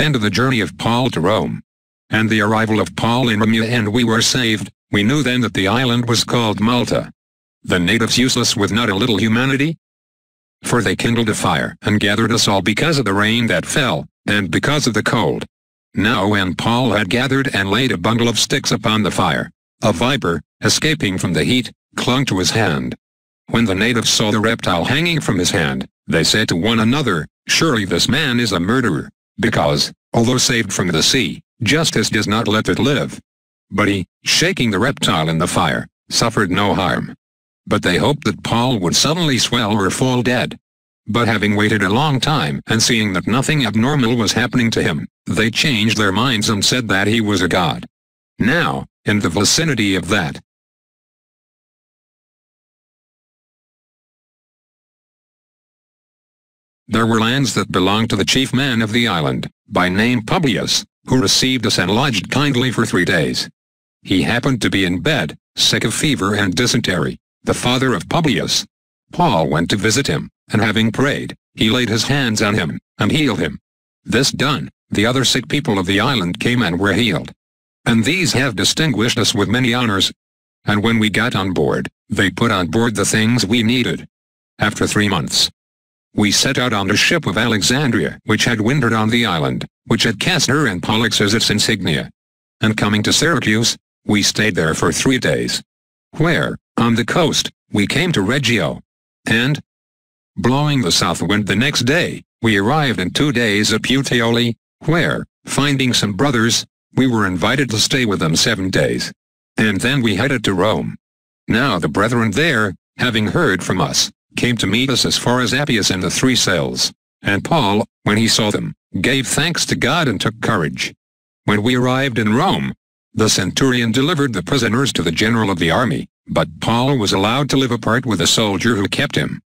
end of the journey of Paul to Rome, and the arrival of Paul in ROMEWhen, and we were saved. We knew then that the island was called Malta. The natives useless with not a little humanity? For they kindled a fire and gathered us all because of the rain that fell, and because of the cold. Now when Paul had gathered and laid a bundle of sticks upon the fire, a viper, escaping from the heat, clung to his hand. When the natives saw the reptile hanging from his hand, they said to one another, "Surely this man is a murderer, because, although saved from the sea, justice does not let it live." But he, shaking the reptile in the fire, suffered no harm. But they hoped that Paul would suddenly swell or fall dead. But having waited a long time and seeing that nothing abnormal was happening to him, they changed their minds and said that he was a god. Now, in the vicinity of that there were lands that belonged to the chief man of the island, by name Publius, who received us and lodged kindly for 3 days. He happened to be in bed, sick of fever and dysentery, the father of Publius. Paul went to visit him, and having prayed, he laid his hands on him, and healed him. This done, the other sick people of the island came and were healed. And these have distinguished us with many honors. And when we got on board, they put on board the things we needed. After 3 months, we set out on the ship of Alexandria, which had wintered on the island, which had Castor and Pollux as its insignia. And coming to Syracuse, we stayed there for 3 days. Where, on the coast, we came to Reggio. And, blowing the south wind the next day, we arrived in 2 days at Puteoli, where, finding some brothers, we were invited to stay with them 7 days. And then we headed to Rome. Now the brethren there, having heard from us, came to meet us as far as Appius in the 3 cells. And Paul, when he saw them, gave thanks to God and took courage. When we arrived in Rome, the centurion delivered the prisoners to the general of the army, but Paul was allowed to live apart with a soldier who kept him.